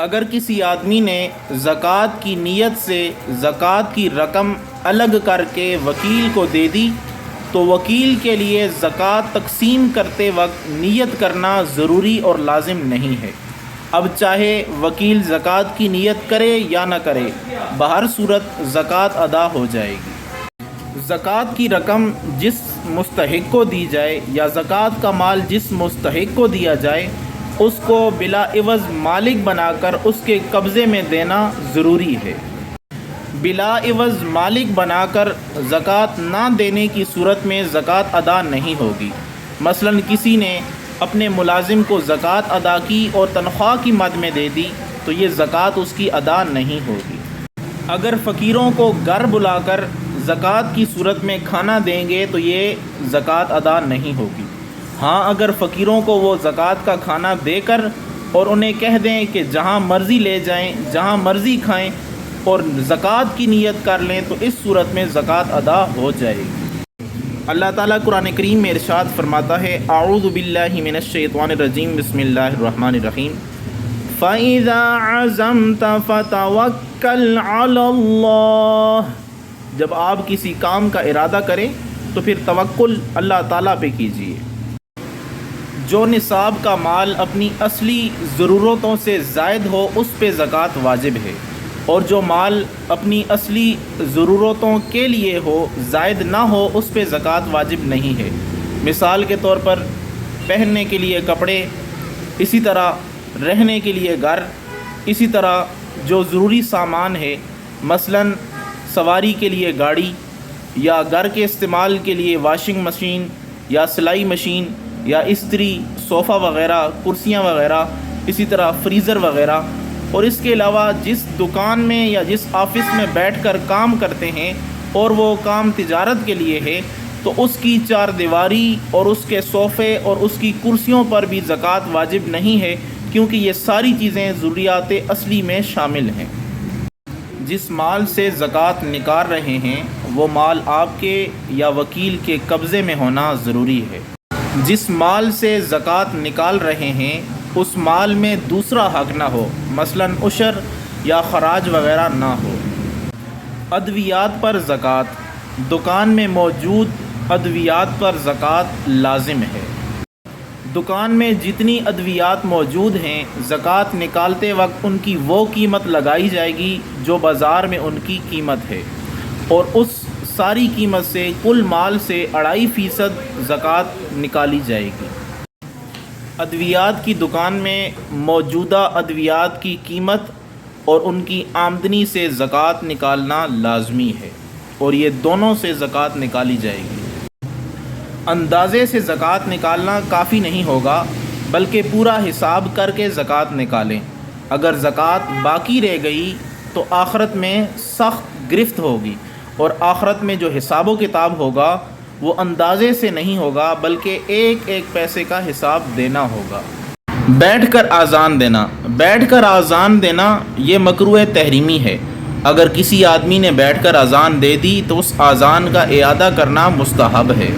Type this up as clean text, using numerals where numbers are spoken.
اگر کسی آدمی نے زکوٰۃ کی نیت سے زکوٰۃ کی رقم الگ کر کے وکیل کو دے دی تو وکیل کے لیے زکوٰۃ تقسیم کرتے وقت نیت کرنا ضروری اور لازم نہیں ہے۔ اب چاہے وکیل زکوٰۃ کی نیت کرے یا نہ کرے، بہر صورت زکوٰۃ ادا ہو جائے گی۔ زکوٰۃ کی رقم جس مستحق کو دی جائے یا زکوٰۃ کا مال جس مستحق کو دیا جائے، اس کو بلا عوض مالک بنا کر اس کے قبضے میں دینا ضروری ہے۔ بلا عوض مالک بنا کر زکوٰۃ نہ دینے کی صورت میں زکوٰۃ ادا نہیں ہوگی۔ مثلاً کسی نے اپنے ملازم کو زکوٰۃ ادا کی اور تنخواہ کی مد میں دے دی تو یہ زکوٰۃ اس کی ادا نہیں ہوگی۔ اگر فقیروں کو گھر بلا کر زکوٰۃ کی صورت میں کھانا دیں گے تو یہ زکوٰۃ ادا نہیں ہوگی۔ ہاں، اگر فقیروں کو وہ زکوٰۃ کا کھانا دے کر اور انہیں کہہ دیں کہ جہاں مرضی لے جائیں، جہاں مرضی کھائیں اور زکوٰۃ کی نیت کر لیں تو اس صورت میں زکوٰۃ ادا ہو جائے گی۔ اللہ تعالیٰ قرآن کریم میں ارشاد فرماتا ہے، اعوذ باللہ من الشیطان الرجیم، بسم اللہ الرحمن الرحیم، فَإِذَا عَزَمْتَ فَتَوَكَّلْ عَلَى اللَّهِ، جب آپ کسی کام کا ارادہ کریں تو پھر توکل اللہ تعالیٰ پہ کیجیے۔ جو نصاب کا مال اپنی اصلی ضرورتوں سے زائد ہو اس پہ زکوٰۃ واجب ہے، اور جو مال اپنی اصلی ضرورتوں کے لیے ہو زائد نہ ہو اس پہ زکوٰۃ واجب نہیں ہے۔ مثال کے طور پر پہننے کے لیے کپڑے، اسی طرح رہنے کے لیے گھر، اسی طرح جو ضروری سامان ہے، مثلاً سواری کے لیے گاڑی یا گھر کے استعمال کے لیے واشنگ مشین یا سلائی مشین یا استری، صوفہ وغیرہ، کرسیاں وغیرہ، اسی طرح فریزر وغیرہ، اور اس کے علاوہ جس دکان میں یا جس آفس میں بیٹھ کر کام کرتے ہیں اور وہ کام تجارت کے لیے ہے تو اس کی چار دیواری اور اس کے صوفے اور اس کی کرسیوں پر بھی زکوٰۃ واجب نہیں ہے، کیونکہ یہ ساری چیزیں ضروریات اصلی میں شامل ہیں۔ جس مال سے زکوٰۃ نکال رہے ہیں وہ مال آپ کے یا وکیل کے قبضے میں ہونا ضروری ہے۔ جس مال سے زکوٰۃ نکال رہے ہیں اس مال میں دوسرا حق نہ ہو، مثلاً عشر یا خراج وغیرہ نہ ہو۔ ادویات پر زکوٰۃ، دکان میں موجود ادویات پر زکوٰۃ لازم ہے۔ دکان میں جتنی ادویات موجود ہیں زکوٰۃ نکالتے وقت ان کی وہ قیمت لگائی جائے گی جو بازار میں ان کی قیمت ہے، اور اس ساری قیمت سے کل مال سے 2.5% زکوٰۃ نکالی جائے گی۔ ادویات کی دکان میں موجودہ ادویات کی قیمت اور ان کی آمدنی سے زکوٰۃ نکالنا لازمی ہے، اور یہ دونوں سے زکوٰۃ نکالی جائے گی۔ اندازے سے زکوٰۃ نکالنا کافی نہیں ہوگا، بلکہ پورا حساب کر کے زکوٰۃ نکالیں۔ اگر زکوٰۃ باقی رہ گئی تو آخرت میں سخت گرفت ہوگی، اور آخرت میں جو حساب و کتاب ہوگا وہ اندازے سے نہیں ہوگا بلکہ ایک ایک پیسے کا حساب دینا ہوگا۔ بیٹھ کر اذان دینا یہ مکروہ تحریمی ہے۔ اگر کسی آدمی نے بیٹھ کر اذان دے دی تو اس اذان کا اعادہ کرنا مستحب ہے۔